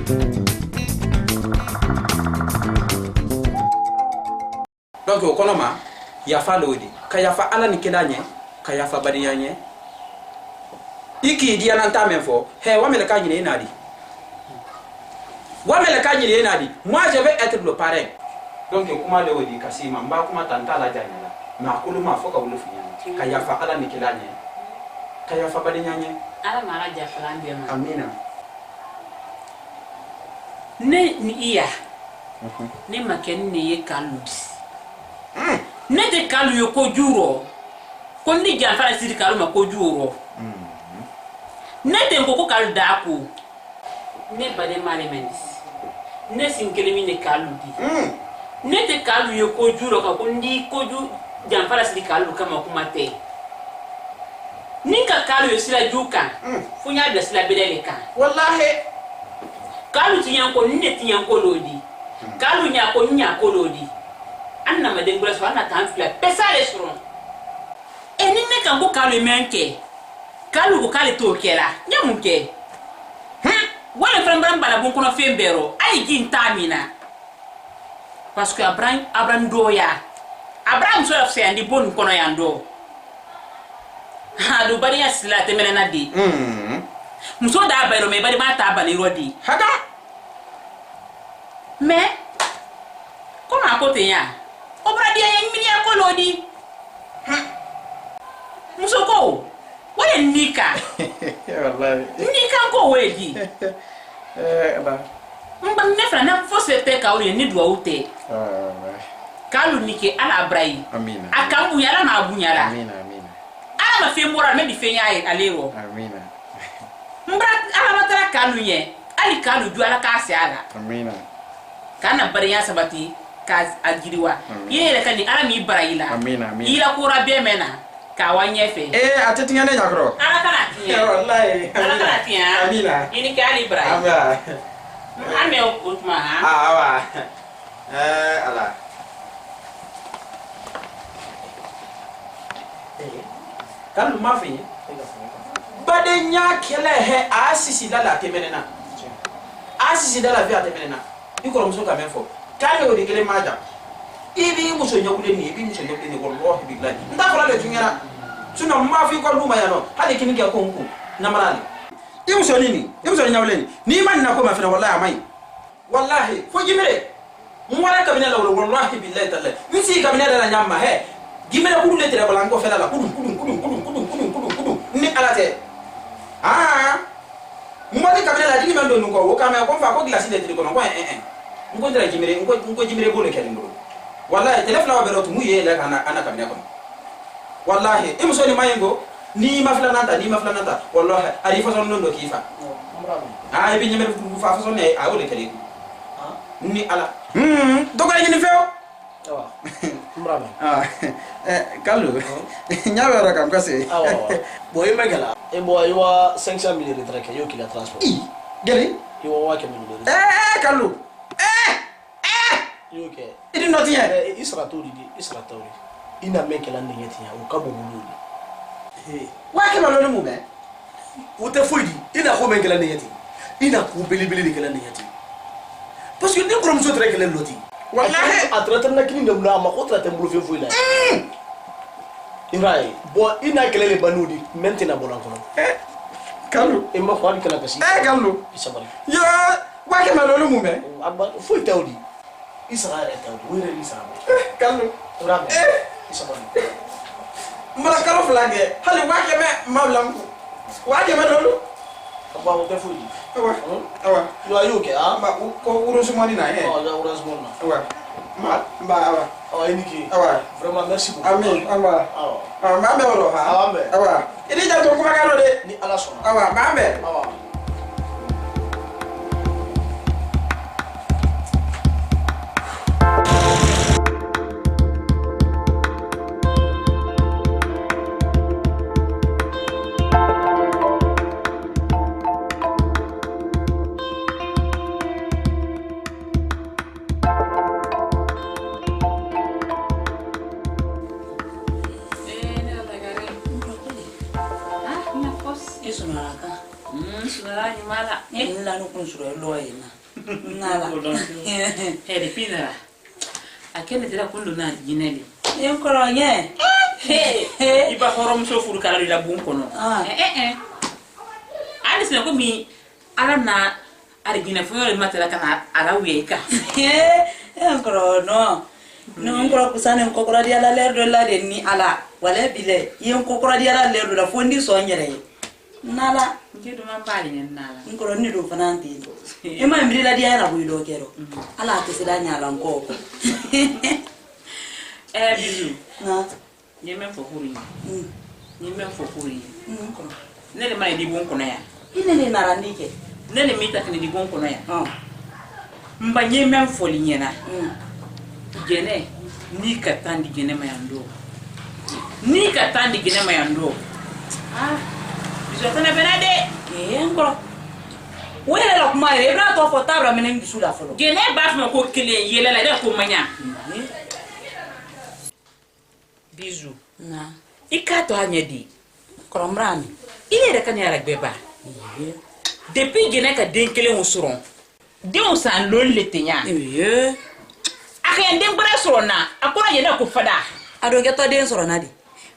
Donc au konoma yafa lodi ka yafa ala ni kedanye ka yafa badiyanye iki dia nan ta men fo he wa mele ka nyine nadi moi je vais être le parrain donc kuma le wodi kasima mba kuma tanta la janyala ma kuluma fo ka wulu finya ka yafa ala ni kedanye ka yafa badiyanye ala mara jafa ndiye ma amina ne ni iya ne maken ne ye kaludi ne te kalu yo ko juro ko ndi janfara siri kalu ma ko juro ne te ko kalu dako ne bade male mendis ne sinkele mi ne kalu di ne te kalu yo ko juro ka ko ndi ko ju janfara siri kalu kama kuma te ninka kalu yo sila juka funya da sila bedele kan wallahi kalu tiyan ko ne tiyan ko lodi kalu nya ko lodi anna madengula so anna tanfila pesale suron enine kan ko kalu menke kalu ko kale to kela nyamuke wala frambram bala bon kono fembero ay gintamina parce que abraham doya abraham so afse andi bon kono yando ha do bari asila temelena di muso da bayro me bari mata bali rodi hada mais comment à côté ya obra dia yang mini ko lodi musoko wala nika wallahi nika ko wedi ba mbam nefra na fo se te ka uri ni do ute kalu nike ala brai amina akambu yala na abunyala amina ala ma fe mora me di fe nyae alero amina mbra ala matara kalu ye ali kalu ju ala ka se ala amina kana bariya sabati ka agiriwa yele kani ala mi barayila amina ila kura be mena ka wanyefe atetinya ne nyakro ala kana tiya wallahi ala kana tiya amina ini ka ali barayi aba ame okutma ha awa ala kan ma fi bade nya kele he asisi dala temenena asisi dala via temenena iko muso ka menfo kale o de kele maja ibi muso nyakule ni ibi muso nyakule ni wallahi billahi nda fala le tunyara suno ma fi ko luma yano hade kini ga konku na marali muso nyawle ni man na ko ma fina wallahi amai wallahi fo jimere mwara kabina la wallahi billahi taala nsi kabina la nyamma he gimere kudu le tere balango fela la kudu ni alate mwali kabina la dini mando nuko wo kama ko fa ko glasi le tere ko ko ngo ndira jimere ngo jimere bolo kele ngoro wallahi telefona wa berotu muye la ana kabina ko wallahi muso ni mayengo ni mafla nanta wallahi ari fa son ndo kifa ibi nyamere fu fa son ne a wole kele ni ala dogo ni feo mbrame kallu nyawe ra kam kase boy megala e boy wa 500 millions de trake yo kila transport geli yo wa ke millions kallu yo ke idi notiye isra tori ina mekela ndengeti ya ukabo mululi wa ke malolo mu be ute foidi ina ko mekela ndengeti ina ku belibeli kela ndengeti parce que ni ko muso trake le loti wallahi atrata na kini ndamna ma ko trata mbulu fe foila irai bo ina kelele banudi mentena bolan kono kallu e ma ko kala kasi kallu isabari yo wa ke malolo mu be abba foi tawdi isra tawdi wire isra kallu rabe isabari mbara karo flage hali wa ke me mablam wa ke malolo abba wo tefudi awa yo ayuke ba ko urusu moni na ya urusu moni awa ba awa iniki awa vraiment merci beaucoup amin ma be woro ha awa idi ja to kuma galo de ni ala sona awa ma be sura ni mala la no kun sura lo ina nala de pinara akene dira kundu na jineli en ko nye iba horom so furu kala la bun kono ali sina ko mi ala na arigina fo yole matela kana ala weka en ko no ko kusane ko ko dia la ler do la de ni ala wala bile yen ko ko dia la ler do la fondi so nyere nala ngedo man bali ni nala ko ni do fananti e ma mi la dia la buido kero ala ke sila nyala ko bizu na ni men fo huri ni men fo huri ko ne le mai di bon kono ya ine ni narandike ne le mita kini di bon kono ya mba ni men fo li nyena gene ni katandi gene mayando ni katandi gene mayando bizo tana benade ko wele la kuma re na to fo tabra menen bisu la folo gene ba fa ko kele yele la de ko manya bizu na ikato anyedi koromrani ile de kan yara gbeba depuis gene ka den kele usuron de on san lol letenya akende mbara sorona akora yena ko fada ado geto den sorona di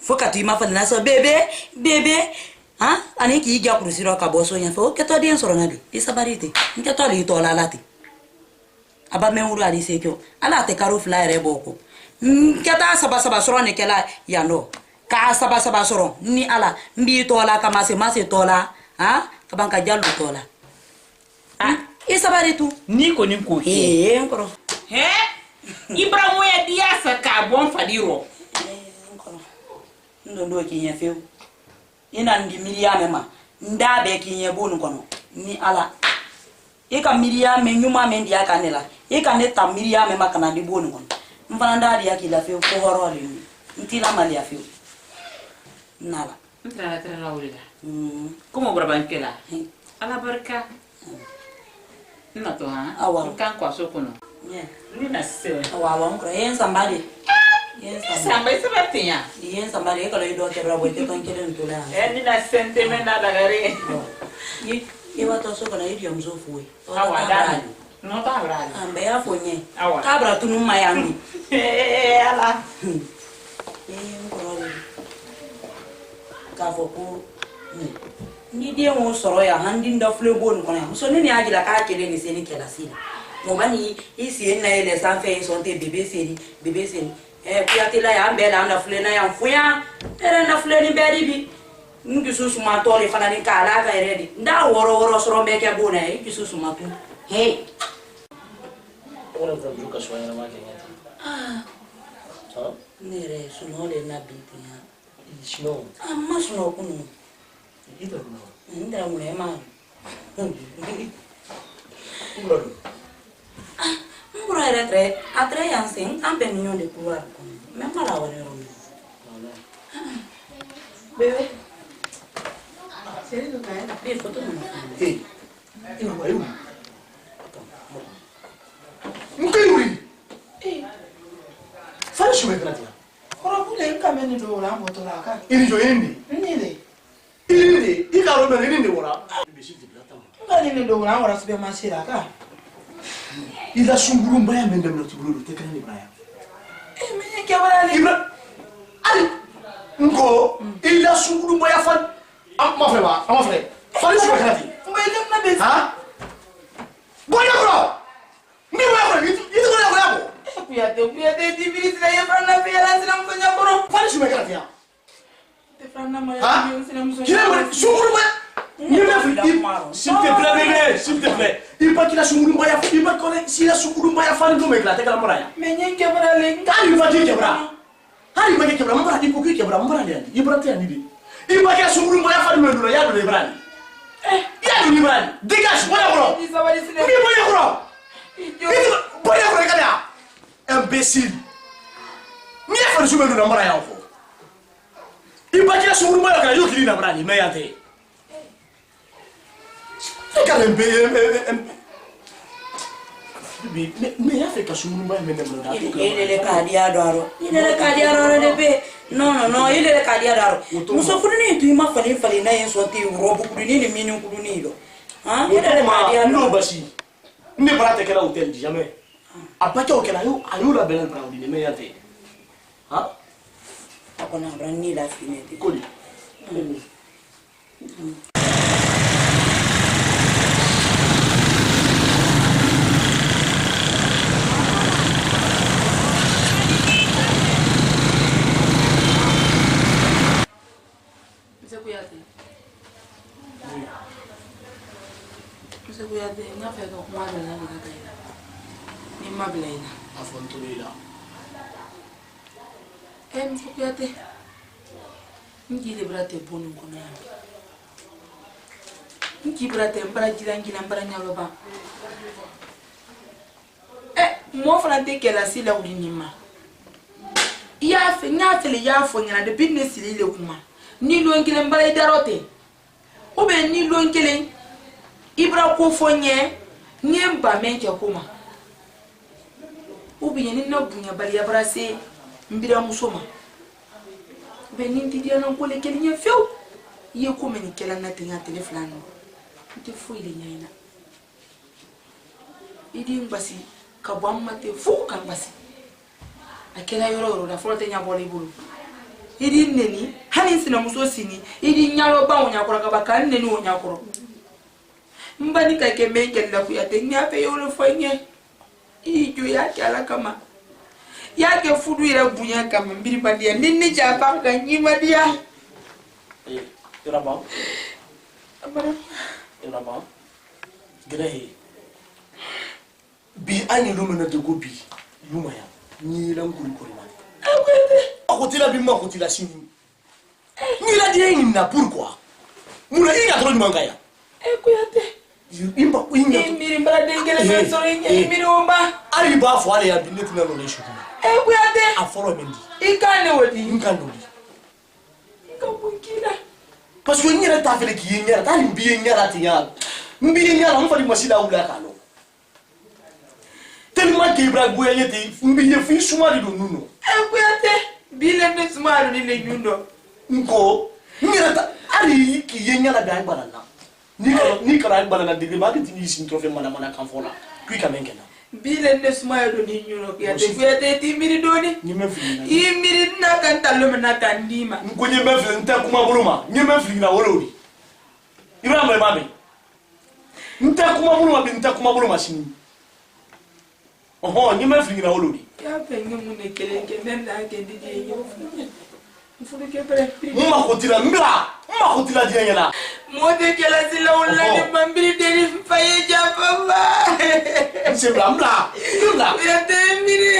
fokati ma fana so bebe ha ani ki ja kurusiro ka boso nya fo geto den sorona di isabarite ngeto li to la lati aba me wuru ali sekyo ala te karo flyer boko keta saba sorone kela yano ka saba soron ni ala mbi to la kama se ma se to la ha kabanka jallu to la isabaritu ni ko nkoro Ibrahim ya dia saka bon fadiro ndo kinya feu ina ndi miliame ma ndabe kinya bonu kono ni ala ika miliame nyuma me ndi akanela ika neta miliame makana ndi bonu kono mfana ndadi yakila feu ko horole ni ntila mali ya feu nala ntra ulila como brabankela ala barka nato ha kan kwa sokono Nina se. Awa ngro yen somebody. Somebody sabatinya. Yen somebody ko le do ke brabo ke ton kire ntula. Nina sente mena dagare. Ye wa to so ko na idiom zo fuwe. Awa dani. No ta brali. Ambe ya fonye. Awa. Kabra tunu mayami. Ala. Ngro le. Ka foko. Ni die mo soro ya handi nda fle bon ko na. So ni ajila ka kele ni se ni kela sila. Momani ici na ele sans faire son bébé série piatela ya mbela na flena ya fuya era na fleni beri bi ngi susu ma tole fana ni kala ka eredi nda woro soro mbeke bona ngi susu ma tu hey ona zamjuka shwaya na make nyati nere sunole na biti ya shino amma suno kunu ida kuno ndra mulema ngoro Mbura atre yang sing ampe ninyo de pouvoir même pas la wone rom bébé c'est le cas des photos ayo mukayuri fala shume kratia Kora bule kameni do la moto la ka. ini jo indi ini ikaro na ini wora bishi diblata Ngani ni do la wora sube masira ka. ila sunguru mbaya mende mno tibulu tekana ni braya Menye ke wala ni. ibra ali ngo ila sunguru mbaya fan ma frère fala shume krati Mbe dem na be. ha boya bro ni boya bro itu ko ya ko Kuyate dibiri sila ya frana be ala sila mfanya bro. fala shume krati ya Te frana mo ya ha sila mfanya. kile sunguru mbaya s'il te plaît bébé s'il te plaît il pas qu'il a sunguru mbaya il pas connaît s'il a sunguru mbaya fan do me krati kala moraya Menye ke wala le. Kali fati kebra. Kali ma kebra mbara di ko kebra mbara di. Ibrate ani di. Iba ka sunguru mbaya fa do ya do Ibrani. Ya do Ibrani. Dégage boya bro. Isa wali sila. Ni boya bro. Boya bro kada. Imbécile. Ni fa sunguru do mbara ya fo. Iba ka sunguru mbaya ka yo kili na Ibrani me yante. Kala mais ya fait ka sunguru mbaya me ndem do da. ile le kadi adoro de be non il est cadia daro muso fuduni tu ma fali na yen so ti robu kuduni ni minu kuduni lo hein il est cadia no basi ne barate kala hotel jamais apaka okela yo ayo la belen pra udi me yate ha akona brani la finete kodi Kuyate nga fe ko ma bela ni kayla ni ma bela ina afontulila kuyate ngi de brate bonu ko na ngi brate mbara jirangila mbara nyalo ba mo fana te kela sila ulinima ya fe nya tele ya fo nyana de business ile kuma ni lo ngile mbara idarote o be ni lo ngile ibra ko fonye nyemba menke kuma ubi ni na bunya bali ya brase mbira musoma be ni ndidia na ko le kelinya few ye ko meni kela na tinga telefone nti fu ile nyaina idi mbasi ka bamma te fu ka mbasi akela yoro da frote nya boli bulu idi neni hani sina muso sini idi nyalo ba wonya ko ka baka neni wonya ko mbani ka ke menke la ku ya te nya pe yoro fonye ijo ya kala kama ya ke fudu ira bunya kama mbiri badia nini cha pa ka nyima dia iraba abara iraba gere bi ani lumena de gobi lumaya ni lan kuri kuri ma akotila bi ma akotila sini ni la dia ni na pourquoi muna ina trop mangaya kuyate imba kuinya miri mbara dengele so miri omba ari ba fo ale ya bi netina no le shuku kuyate aforo mendi ikane wodi nkanodi ikabunkila parce que nyera ta fele ki nyera ta mbi nyera tinya mbi nyera on fali masila ula kalo tellement que ibra goye yete mbi ye fi suma di do nuno kuyate bile ne suma ni le nyundo nko nyera ta ari ki nyera da ibara na ni kara ibara na degré ma ke tini sin trophée mana kan fola kui ka menkena bile ne suma do ni nyuno kuyate ti miri do ni ni me fili i miri na kan talo na kan dima nko ni me fili nta kuma buluma ni me fili na wolori ibra ma mabe nta kuma buluma sini oho ni me fili na wolori ya pengi mune kelenge nenda ke ndije yo mfude ke pere mma khotila dianyela mode kela sila wala ni mambiri deni faye japa ba c'est bla ya te miri